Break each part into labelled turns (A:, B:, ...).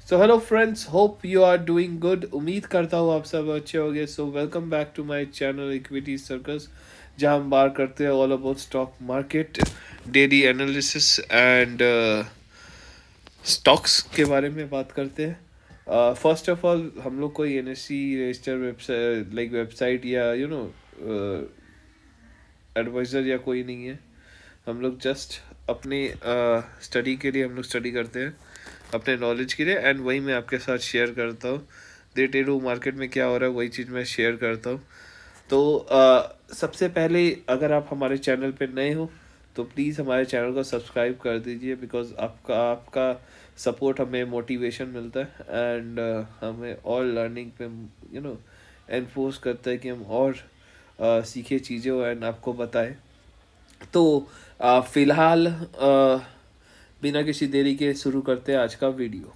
A: So hello friends, hope you are doing good. उम्मीद करता हूँ आप सब अच्छे होंगे। So welcome back to my channel equity circus, जहाँ हम बात करते हैं all about stock market, daily analysis and stocks के बारे में बात करते हैं। फर्स्ट ऑफ ऑल, हम लोग कोई एनएससी रजिस्टर वेबसाइट वेबसाइट या एडवाइज़र या कोई नहीं है। हम लोग जस्ट अपने स्टडी के लिए हम लोग स्टडी करते हैं, अपने नॉलेज के लिए, एंड वही मैं आपके साथ शेयर करता हूँ। डे टू डे मार्केट में क्या हो रहा है वही चीज़ मैं शेयर करता हूँ। तो सबसे पहले, अगर आप हमारे चैनल पे नए हो तो प्लीज़ हमारे चैनल को सब्सक्राइब कर दीजिए, बिकॉज आपका आपका सपोर्ट हमें मोटिवेशन मिलता है, एंड हमें और लर्निंग पे एनफोर्स करता है कि हम और सीखे चीज़ें एंड आपको बताएं। तो फिलहाल बिना किसी देरी के शुरू करते हैं आज का वीडियो।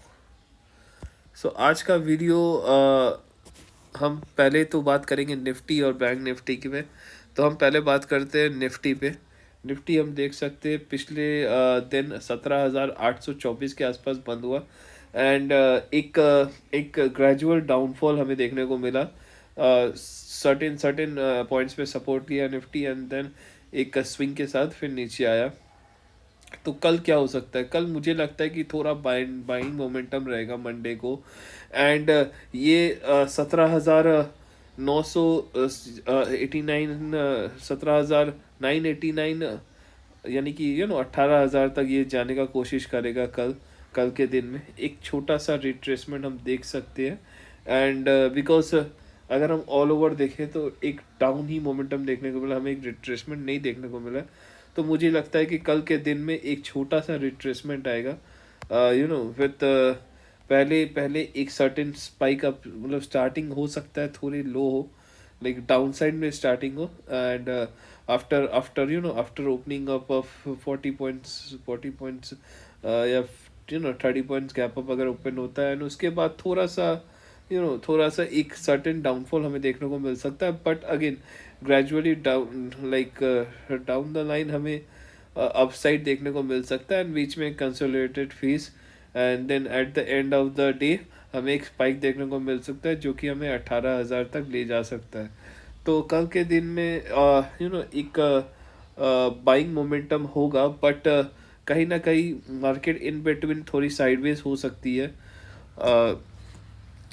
A: आज का वीडियो हम पहले तो बात करेंगे निफ्टी और बैंक निफ्टी की में। तो हम पहले बात करते हैं निफ्टी पे। निफ्टी हम देख सकते हैं पिछले दिन 17,824 के आसपास बंद हुआ, एंड एक ग्रेजुअल डाउनफॉल हमें देखने को मिला। सर्टेन सर्टेन पॉइंट्स पे सपोर्ट लिया निफ्टी, एंड देन एक स्विंग के साथ फिर नीचे आया। तो कल क्या हो सकता है? कल मुझे लगता है कि थोड़ा बाइंग मोमेंटम रहेगा मंडे को, एंड ये 17,989, 17,989, यानी कि 18,000 तक ये जाने का कोशिश करेगा कल। कल के दिन में एक छोटा सा रिट्रेसमेंट हम देख सकते हैं, एंड बिकॉज अगर हम ऑल ओवर देखें तो एक डाउन ही मोमेंटम देखने को मिला, हमें एक रिट्रेसमेंट नहीं देखने को मिला। तो मुझे लगता है कि कल के दिन में एक छोटा सा रिट्रेसमेंट आएगा, विथ पहले पहले एक सर्टेन स्पाइक अप, मतलब स्टार्टिंग हो सकता है थोड़ी लो हो, लाइक डाउन साइड में स्टार्टिंग हो, and after after after opening up of 40 points, 40 points या 30 पॉइंट्स गैप अप अगर ओपन होता है, एंड उसके बाद थोड़ा सा एक सर्टेन डाउनफॉल हमें देखने को मिल सकता है। But again gradually down, like down the line हमें अपसाइड देखने को मिल सकता है, एंड बीच में consolidated fees, and then at the end of the day हमें एक स्पाइक देखने को मिल सकता है जो कि हमें 18,000 तक ले जा सकता है। तो कल के दिन में एक बाइंग मोमेंटम होगा, बट कहीं ना कहीं मार्केट इन बिटवीन थोड़ी साइडवेज हो सकती है।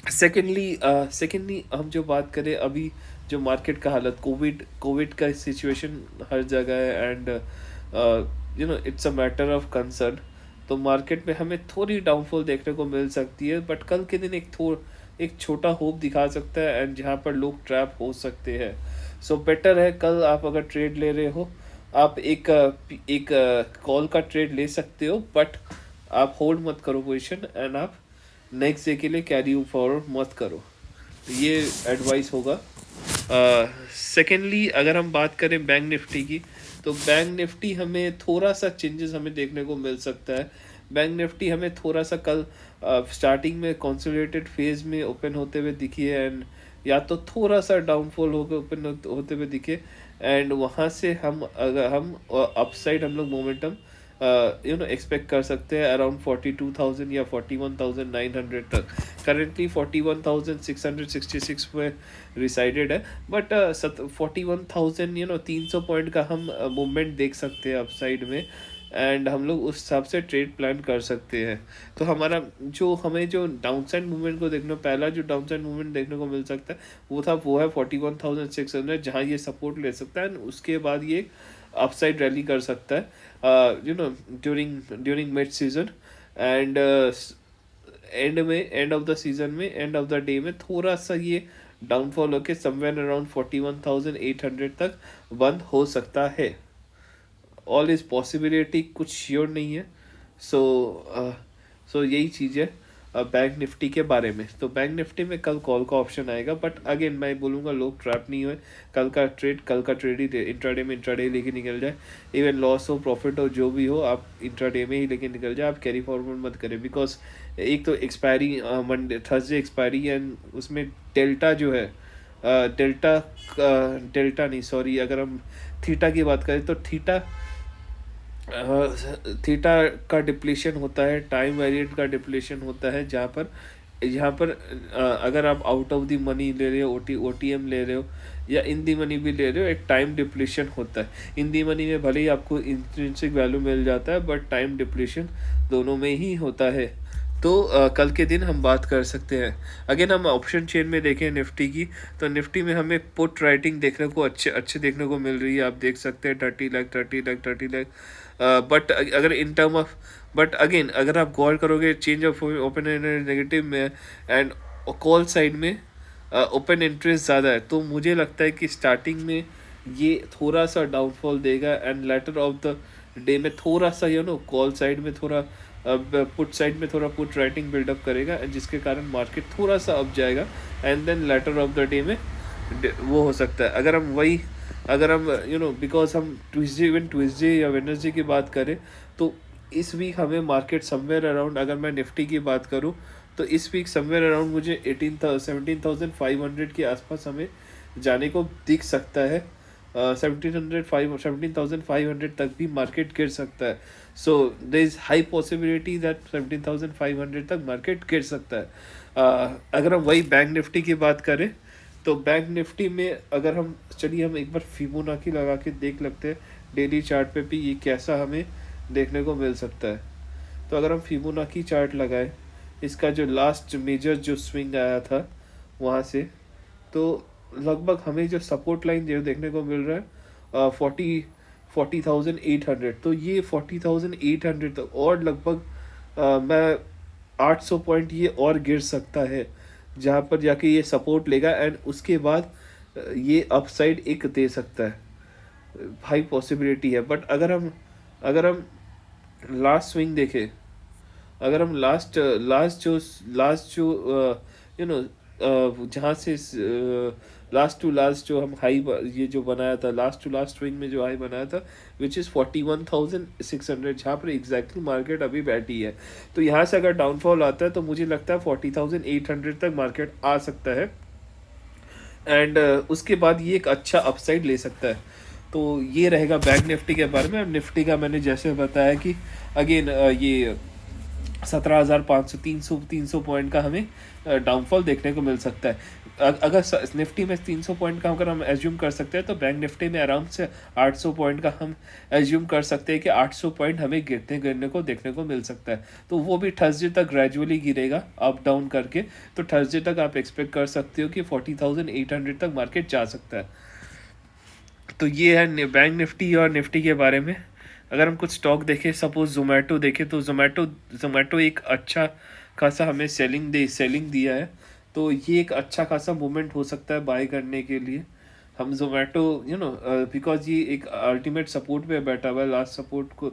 A: सेकेंडली हम जो बात करें अभी, जो मार्केट का हालत, कोविड कोविड का सिचुएशन हर जगह है, and it's a matter of concern. तो मार्केट में हमें थोड़ी डाउनफॉल देखने को मिल सकती है, बट कल के दिन एक छोटा होप दिखा सकता है, एंड जहाँ पर लोग ट्रैप हो सकते हैं। सो बेटर है कल आप अगर ट्रेड ले रहे हो, आप एक कॉल का ट्रेड ले सकते हो, बट आप होल्ड मत करो पोजिशन, एंड आप नेक्स्ट डे के लिए कैरी फॉरवर्ड मत करो। तो ये एडवाइस होगा। सेकेंडली, अगर हम बात करें बैंक निफ्टी की, तो बैंक निफ्टी हमें थोड़ा सा चेंजेस हमें देखने को मिल सकता है। बैंक निफ्टी हमें थोड़ा सा कल स्टार्टिंग में कंसोलिडेटेड फेज में ओपन होते हुए दिखी है, एंड या तो थोड़ा सा डाउनफॉल होकर ओपन होते हुए दिखे, एंड वहाँ से हम अपसाइड हम लोग मोमेंटम एक्सपेक्ट कर सकते हैं अराउंड 42,000 या 41,900 तक। करेंटली 41,666 में रिसाइडेड है, बट 41,000 300 पॉइंट का हम मूवमेंट देख सकते हैं अपसाइड में, एंड हम लोग उस हिसाब से ट्रेड प्लान कर सकते हैं। तो हमें जो डाउन साइड मूवमेंट को देखना, पहला जो डाउन साइड मूवमेंट देखने को मिल सकता है वो है 41,600, जहाँ ये सपोर्ट ले सकता है, and उसके बाद ये अपसाइड रैली कर सकता है during mid season, and and of the season में, एंड ऑफ द डे में थोड़ा सा ये डाउनफॉल होके समवेयर अराउंड 41,800 तक बंद हो सकता है। ऑल इज पॉसिबिलिटी, कुछ श्योर नहीं है। सो यही चीज़ है बैंक निफ्टी के बारे में। तो बैंक निफ्टी में कल कॉल का ऑप्शन आएगा, बट अगेन मैं बोलूँगा लोग ट्रैप नहीं हुए। कल का ट्रेड ही इंट्राडे लेके निकल जाए। इवन लॉस हो प्रॉफिट हो जो भी हो, आप इंट्राडे में ही लेके निकल जाए, आप कैरी फॉरवर्ड मत करें, बिकॉज एक तो expiry Monday Thursday expiry, and उसमें डेल्टा जो है, डेल्टा नहीं, सॉरी, अगर हम थीटा की बात करें तो थीटा थीटा का डिप्लीशन होता है, टाइम वेरिएंट का डिप्लीशन होता है, जहाँ पर अगर आप आउट ऑफ द मनी ले रहे हो, ओटीएम ले रहे हो या इन दी मनी भी ले रहे हो, एक टाइम डिप्लीशन होता है। इन दी मनी में भले ही आपको इंट्रिंसिक वैल्यू मिल जाता है, बट टाइम डिप्लीशन दोनों में ही होता है। तो कल के दिन हम बात कर सकते हैं। अगेन हम ऑप्शन चेन में देखें निफ्टी की, तो निफ्टी में हमें पुट राइटिंग देखने को अच्छे अच्छे देखने को मिल रही है। आप देख सकते हैं 30 लाख बट अगर in term of, but again अगर आप गौर करोगे चेंज ऑफ ओपन नेगेटिव में एंड कॉल साइड में ओपन इंटरेस्ट ज़्यादा है, तो मुझे लगता है कि स्टार्टिंग में ये थोड़ा सा डाउनफॉल देगा and later of the day में थोड़ा सा कॉल साइड में थोड़ा, पुट साइड में थोड़ा पुट राइटिंग बिल्डअप करेगा, जिसके कारण मार्केट थोड़ा सा अप जाएगा and then later of the day में वो हो सकता है। अगर हम बिकॉज हम ट्यूसडे या वेडनेसडे की बात करें, तो इस वीक हमें मार्केट समवेयर अराउंड, अगर मैं निफ्टी की बात करूं तो इस वीक समवेयर अराउंड मुझे 17,500 के आसपास हमें जाने को दिख सकता है। 17,500 तक भी मार्केट गिर सकता है। So there is high possibility that 17,500 तक मार्केट गिर सकता है। अगर हम वही बैंक निफ्टी की बात करें, तो बैंक निफ्टी में अगर हम चलिए हम एक बार फिबोनाची लगा के देख लेते हैं डेली चार्ट पे भी ये कैसा हमें देखने को मिल सकता है। तो अगर हम फिबोनाची चार्ट लगाए, इसका जो लास्ट मेजर जो स्विंग आया था वहाँ से, तो लगभग हमें जो सपोर्ट लाइन जो देखने को मिल रहा है 40,800, तो ये 40,800 तक और लगभग मैं 800 पॉइंट ये और गिर सकता है, जहाँ पर जाके ये सपोर्ट लेगा एंड उसके बाद ये अपसाइड एक दे सकता है। हाई पॉसिबिलिटी है। बट अगर हम लास्ट स्विंग देखें, अगर हम लास्ट जो यू नो जहाँ से लास्ट टू लास्ट जो हम हाई ये जो बनाया था, लास्ट टू लास्ट स्विंग में जो हाई बनाया था विच इज़ 41,600, जहाँ पर एग्जैक्टली मार्केट अभी बैठी है। तो यहाँ से अगर डाउनफॉल आता है तो मुझे लगता है 40,800 तक मार्केट आ सकता है एंड उसके बाद ये एक अच्छा अपसाइड ले सकता है। तो ये रहेगा बैंक निफ्टी के बारे में। निफ्टी का मैंने जैसे बताया कि अगेन ये 17,500 300 पॉइंट का हमें डाउनफॉल देखने को मिल सकता है। अगर निफ्टी में 300 पॉइंट का अगर हम एज्यूम कर सकते हैं, तो बैंक निफ्टी में आराम से 800 पॉइंट का हम एज्यूम कर सकते हैं कि 800 पॉइंट हमें गिरने को देखने को मिल सकता है। तो वो भी थर्सडे तक ग्रेजुअली गिरेगा अप डाउन करके, तो थर्सडे तक आप एक्सपेक्ट कर सकते हो कि 40,800 तक मार्केट जा सकता है। तो ये है बैंक निफ्टी और निफ्टी के बारे में। अगर हम कुछ स्टॉक देखें, सपोज जोमेटो देखें, तो जोमेटो एक अच्छा खासा हमें सेलिंग दिया है, तो ये एक अच्छा खासा मूवमेंट हो सकता है बाय करने के लिए। हम जोमेटो बिकॉज ये एक अल्टीमेट सपोर्ट पे बैठा हुआ है, लास्ट सपोर्ट को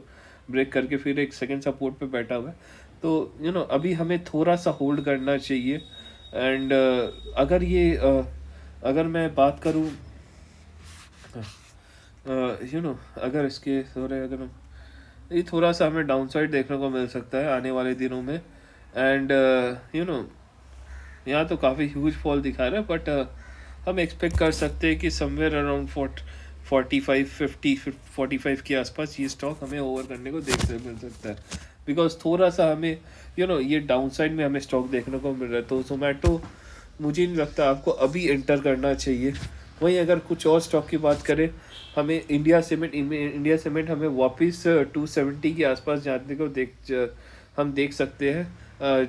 A: ब्रेक करके फिर एक सेकंड सपोर्ट पे बैठा हुआ है। तो अभी हमें थोड़ा सा होल्ड करना चाहिए एंड अगर मैं बात करूँ अगर इसके थोड़े अगर हम ये थोड़ा सा हमें डाउनसाइड देखने को मिल सकता है आने वाले दिनों में एंड यहाँ तो काफ़ी ह्यूज फॉल दिखा रहा है, बट हम एक्सपेक्ट कर सकते हैं कि समवेयर अराउंड 45 के आसपास ये स्टॉक हमें ओवर करने को देखने मिल सकता है। बिकॉज थोड़ा सा हमें ये डाउनसाइड में हमें स्टॉक देखने को मिल रहा है। तो जोमेटो मुझे नहीं लगता आपको अभी एंटर करना चाहिए। वहीं अगर कुछ और स्टॉक की बात करें, हमें इंडिया सीमेंट हमें वापस 270 के आसपास जाने को हम देख सकते हैं,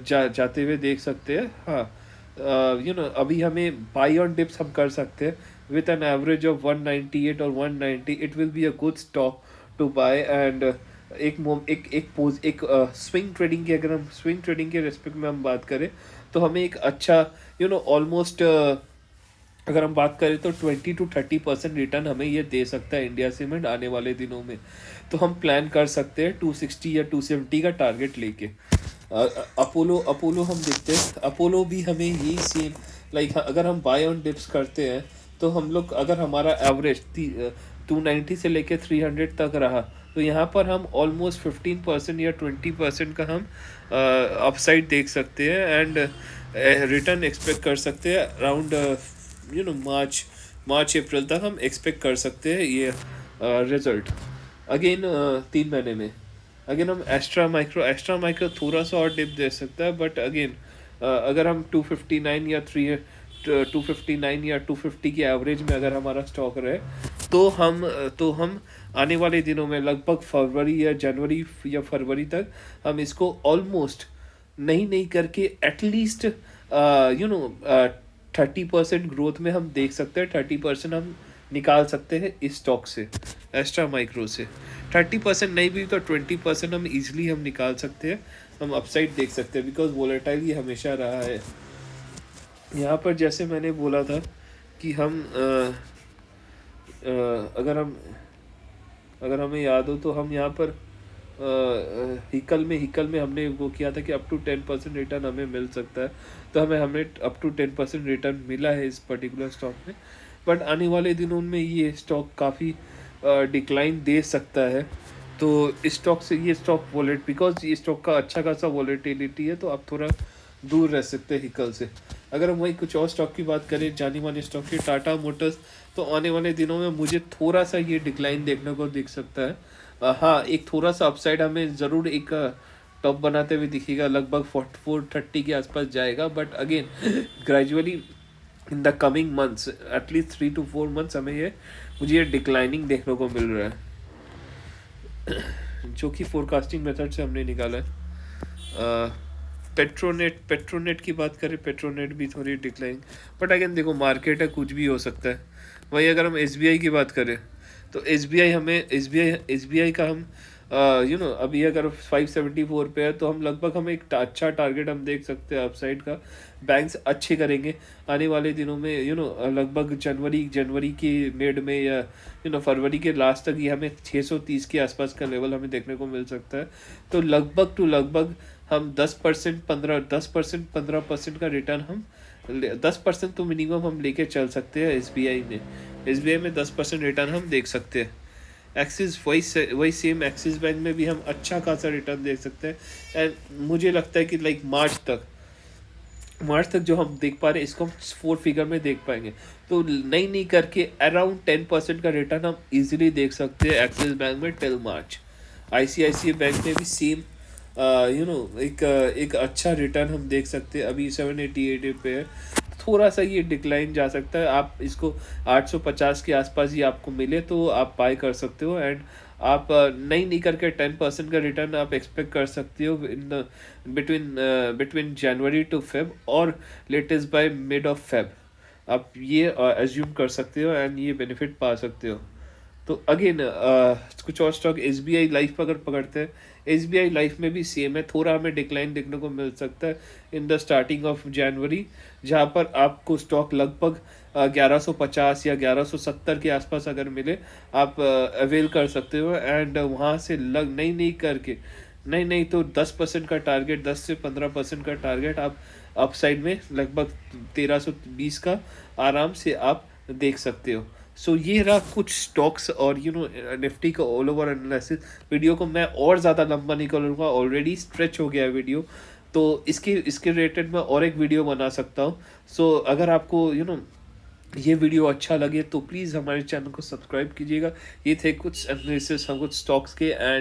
A: जाते हुए देख सकते हैं। हाँ, अभी हमें बाई ऑन डिप्स हम कर सकते हैं विथ एन एवरेज ऑफ 198 और 190। It will be a good stock to buy and एक स्विंग ट्रेडिंग की, अगर हम स्विंग ट्रेडिंग के रेस्पेक्ट में हम बात करें, तो हमें एक अच्छा ऑलमोस्ट अगर हम बात करें तो 20-30% रिटर्न हमें ये दे सकता है इंडिया सीमेंट आने वाले दिनों में। तो हम प्लान कर सकते हैं 260 या 270 का टारगेट लेके। अपोलो हम देखते हैं, अपोलो भी हमें यही सेम लाइक अगर हम बाय ऑन डिप्स करते हैं, तो हम लोग अगर हमारा एवरेज 290 से लेके 300 तक रहा, तो यहाँ पर हम ऑलमोस्ट 15% या 20% का हम अपसाइड देख सकते हैं एंड रिटर्न एक्सपेक्ट कर सकते हैं अराउंड मार्च अप्रैल तक हम एक्सपेक्ट कर सकते हैं ये रिजल्ट। अगेन 3 महीने में अगेन हम एक्स्ट्रा माइक्रो थोड़ा सा और डिप दे सकता है, बट अगेन अगर हम 259 या 259 या 250 की एवरेज में अगर हमारा स्टॉक रहे, तो हम आने वाले दिनों में लगभग फरवरी या जनवरी या फरवरी तक हम इसको ऑलमोस्ट नहीं नहीं करके एटलीस्ट 30% ग्रोथ में हम देख सकते हैं। 30% हम निकाल सकते हैं इस स्टॉक से, एस्ट्रा माइक्रो से। 30% नहीं भी तो 20% हम इजीली हम निकाल सकते हैं। हम अपसाइड देख सकते हैं, बिकॉज वोलेटाइल ये हमेशा रहा है। यहाँ पर जैसे मैंने बोला था कि हम अगर हमें याद हो तो हम यहाँ पर हिकल में हमने वो किया था कि अप टू 10% रिटर्न हमें मिल सकता है। तो हमें अप टू 10% रिटर्न मिला है इस पर्टिकुलर स्टॉक में। बट आने वाले दिनों में ये स्टॉक काफ़ी डिक्लाइन दे सकता है। तो इस स्टॉक से ये स्टॉक वॉलेट बिकॉज ये स्टॉक का अच्छा खासा वॉलेटिलिटी है, तो आप थोड़ा दूर रह सकते हैं हिकल से। अगर हम वही कुछ और स्टॉक की बात करें, जानी मानी स्टॉक की टाटा मोटर्स, तो आने वाले दिनों में मुझे थोड़ा सा ये डिक्लाइन देखने को दिख सकता है। हाँ, एक थोड़ा सा अपसाइड हमें ज़रूर एक टॉप बनाते हुए दिखेगा, लगभग 4430 के आसपास जाएगा। But again gradually in the coming months, at least 3 to 4 months मुझे ये डिक्लाइनिंग देखने को मिल रहा है, जो कि फोरकास्टिंग मेथड से हमने निकाला है। पेट्रोनेट की बात करें, पेट्रोनेट भी थोड़ी डिक्लाइन, बट अगेन देखो मार्केट है, कुछ भी हो सकता है। वही अगर हम एसबीआई की बात करें, तो एसबीआई का हम अभी अगर 574 पे है, तो हम लगभग हम एक अच्छा टारगेट हम देख सकते हैं अपसाइड का। बैंक्स अच्छे करेंगे आने वाले दिनों में, लगभग जनवरी की मिड में या फरवरी के लास्ट तक ये हमें 630 के आसपास का लेवल हमें देखने को मिल सकता है। तो लगभग हम 10% 15% का रिटर्न हम 10% तो मिनिमम हम लेके चल सकते हैं एसबीआई में 10% रिटर्न हम देख सकते हैं। एक्सिस वही सेम एक्सिस बैंक में भी हम अच्छा खासा रिटर्न देख सकते हैं। एंड मुझे लगता है कि लाइक मार्च तक जो हम देख पा रहे हैं, इसको हम 4 फिगर में देख पाएंगे। तो नहीं करके अराउंड 10% का रिटर्न हम इजीली देख सकते हैं एक्सिस बैंक में टिल मार्च। आईसीआईसीआई बैंक में भी सेम एक अच्छा रिटर्न हम देख सकते हैं। अभी 788 पे है, थोड़ा सा ये डिक्लाइन जा सकता है। आप इसको 850 के आसपास ही आपको मिले तो आप बाय कर सकते हो। एंड आप नहीं करके 10% का रिटर्न आप एक्सपेक्ट कर सकते हो इन बिटवीन जनवरी टू फेब, और latest by mid of Feb आप ये एज्यूम कर सकते हो एंड ये बेनिफिट पा सकते हो। तो अगेन कुछ और स्टॉक एसबीआई लाइफ अगर पकड़ते हैं, एसबीआई लाइफ में भी सेम है, थोड़ा हमें डिक्लाइन देखने को मिल सकता है in the starting of January, जहाँ पर आपको स्टॉक लगभग 1150 या 1170 के आसपास अगर मिले, आप अवेल कर सकते हो। एंड वहाँ से नहीं करके नहीं तो 10% का टारगेट, 10 से 15% का टारगेट आप अपसाइड में लगभग 1320 का आराम से आप देख सकते हो। सो ये रहा कुछ स्टॉक्स और निफ्टी का ऑल ओवर एनालिसिस। वीडियो को मैं और ज़्यादा लंबा नहीं करूँगा, ऑलरेडी स्ट्रेच हो गया है वीडियो, तो इसके रिलेटेड मैं और एक वीडियो बना सकता हूँ। सो अगर आपको ये वीडियो अच्छा लगे तो प्लीज़ हमारे चैनल को सब्सक्राइब कीजिएगा। ये थे कुछ एनालिसिस हम कुछ स्टॉक्स के एंड